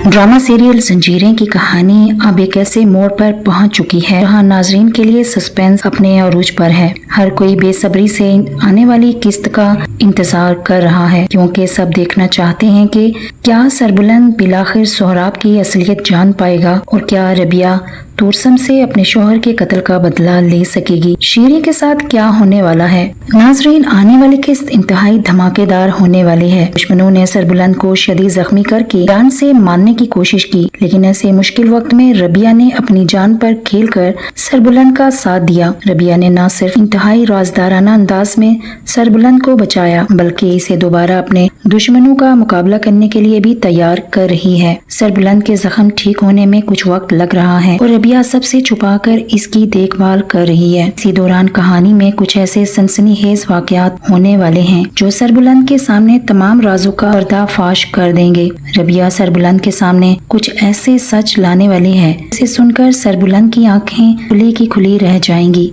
Drama serial जंजीरें की कहानी अब एक ऐसे मोड़ पर पहुंच चुकी है जहां नाजरीन के लिए सस्पेंस अपने अरूज पर है। हर कोई बेसब्री से आने वाली किस्त का इंतजार कर रहा है, क्योंकि सब देखना चाहते हैं कि क्या सरबुलंद बिलाखिर सोहराब की असलियत जान पाएगा और क्या रबिया तूरसम से अपने शोहर के कत्ल का बदला ले सकेगी। शीरी के साथ क्या होने वाला है? नाजरीन, आने वाली किस्त इंतहाई धमाकेदार होने वाली है। दुश्मनों ने सरबुलंद को शदीद जख्मी करके जान से मारने की कोशिश की, लेकिन ऐसे मुश्किल वक्त में रबिया ने अपनी जान पर खेलकर सरबुलंद का साथ दिया। रबिया ने न सिर्फ इंतहाई राजदाराना अंदाज में सरबुलंद को बचाया, बल्कि इसे दोबारा अपने दुश्मनों का मुकाबला करने के लिए भी तैयार कर रही है। सरबुलंद के जख्म ठीक होने में कुछ वक्त लग रहा है और रबिया सबसे छुपाकर इसकी देखभाल कर रही है। इसी दौरान कहानी में कुछ ऐसे सनसनीखेज वाकयात होने वाले हैं जो सरबुलंद के सामने तमाम राजों का पर्दाफाश कर देंगे। रबिया सरबुलंद के सामने कुछ ऐसे सच लाने वाली है जिसे सुनकर सरबुलंद की आंखें खुली की खुली रह जाएंगी।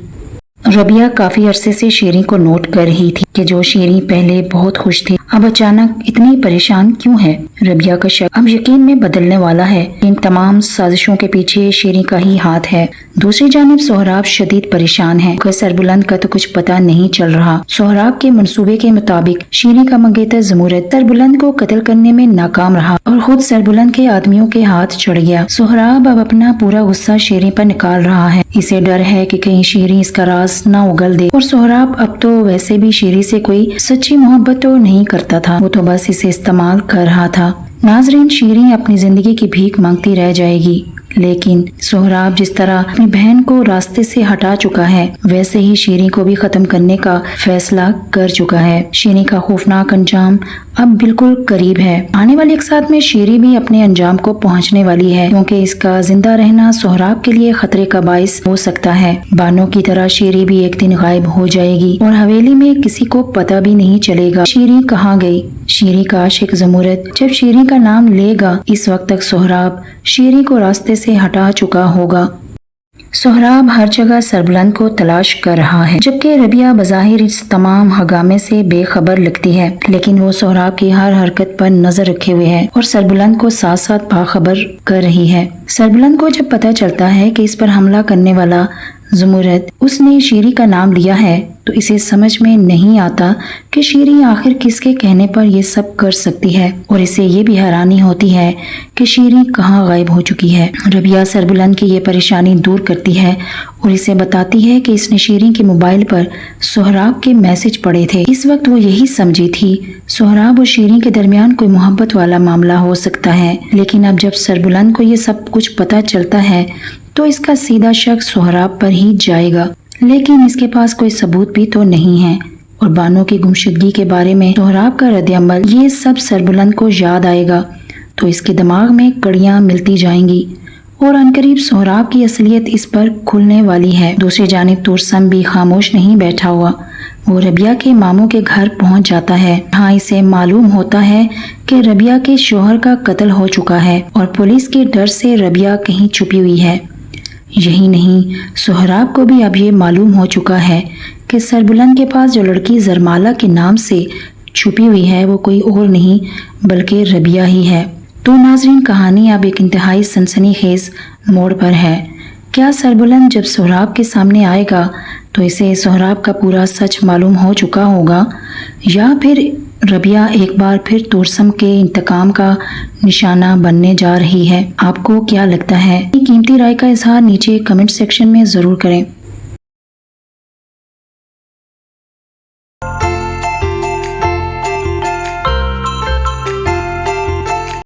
रबिया काफी अरसे से शीरी को नोट कर रही थी कि जो शीरी पहले बहुत खुश थी, अब अचानक इतनी परेशान क्यों है। रबिया का शक अब यकीन में बदलने वाला है। इन तमाम साजिशों के पीछे शीरी का ही हाथ है। दूसरी जानिब सोहराब शदीद परेशान है। सरबुलंद का तो कुछ पता नहीं चल रहा। सोहराब के मंसूबे के मुताबिक शीरी का मंगेतर जमूरत सरबुलंद को कत्ल करने में नाकाम रहा और खुद सरबुलंद के आदमियों के हाथ चढ़ गया। सोहराब अब अपना पूरा गुस्सा शीरी पर निकाल रहा है। इसे डर है कि कहीं शीरी इसका राज न उगल दे। और सोहराब अब तो वैसे भी शीरी से कोई सच्ची मोहब्बत तो नहीं करता था, वो तो बस इसे इस्तेमाल कर रहा था। नाजरीन, शीरी अपनी जिंदगी की भीख मांगती रह जाएगी, लेकिन सोहराब जिस तरह अपनी बहन को रास्ते से हटा चुका है, वैसे ही शीरी को भी खत्म करने का फैसला कर चुका है। शीरी का खौफनाक अंजाम अब बिल्कुल करीब है। आने वाले एक साथ में शीरी भी अपने अंजाम को पहुंचने वाली है, क्योंकि इसका जिंदा रहना सोहराब के लिए खतरे का बाइस हो सकता है। बानो की तरह शीरी भी एक दिन गायब हो जाएगी और हवेली में किसी को पता भी नहीं चलेगा शीरी कहाँ गई। शीरी का आशिक जमूरत जब शीरी का नाम लेगा, इस वक्त तक सोहराब शीरी को रास्ते से हटा चुका होगा। सोहराब हर जगह सरबुलंद को तलाश कर रहा है, जबकि रबिया बज़ाहिर इस तमाम हगामे से बेखबर लगती है, लेकिन वो सोहराब की हर हरकत पर नजर रखे हुए है और सरबुलंद को साथ साथ बाखबर कर रही है। सरबुलंद को जब पता चलता है कि इस पर हमला करने वाला जमूरत उसने शीरी का नाम लिया है, तो इसे समझ में नहीं आता कि शीरी आखिर किसके कहने पर ये सब कर सकती है, और इसे ये भी हैरानी होती है कि शीरी कहाँ गायब हो चुकी है। रबिया सरबुलंद की ये परेशानी दूर करती है और इसे बताती है कि इसने शीरी के मोबाइल पर सोहराब के मैसेज पढ़े थे। इस वक्त वो यही समझी थी सोहराब और शीरी के दरमियान कोई मोहब्बत वाला मामला हो सकता है, लेकिन अब जब सरबुलंद को ये सब कुछ पता चलता है तो इसका सीधा शक सोहराब पर ही जाएगा। लेकिन इसके पास कोई सबूत भी तो नहीं है और बानो की गुमशुदगी के बारे में सोहराब का रद्द-ए-अमल, ये सब सरबुलंद को याद आएगा तो इसके दिमाग में कड़ियां मिलती जाएंगी और अनकरीब सोहराब की असलियत इस पर खुलने वाली है। दूसरी जानिब तूरसम भी खामोश नहीं बैठा हुआ। वो रबिया के मामू के घर पहुंच जाता है। हाँ, इसे मालूम होता है कि रबिया के शोहर का कत्ल हो चुका है और पुलिस के डर से रबिया कहीं छुपी हुई है। यही नहीं, सोहराब को भी अब ये मालूम हो चुका है कि सरबुलंद के पास जो लड़की जरमाला के नाम से छुपी हुई है वो कोई और नहीं बल्कि रबिया ही है। तो नाजरीन, कहानी अब एक इंतहाई सनसनीखेज मोड़ पर है। क्या सरबुलंद जब सोहराब के सामने आएगा तो इसे सोहराब का पूरा सच मालूम हो चुका होगा, या फिर रबिया एक बार फिर तूरसम के इंतकाम का निशाना बनने जा रही है? आपको क्या लगता है? कीमती राय का इजहार नीचे कमेंट सेक्शन में जरूर करें।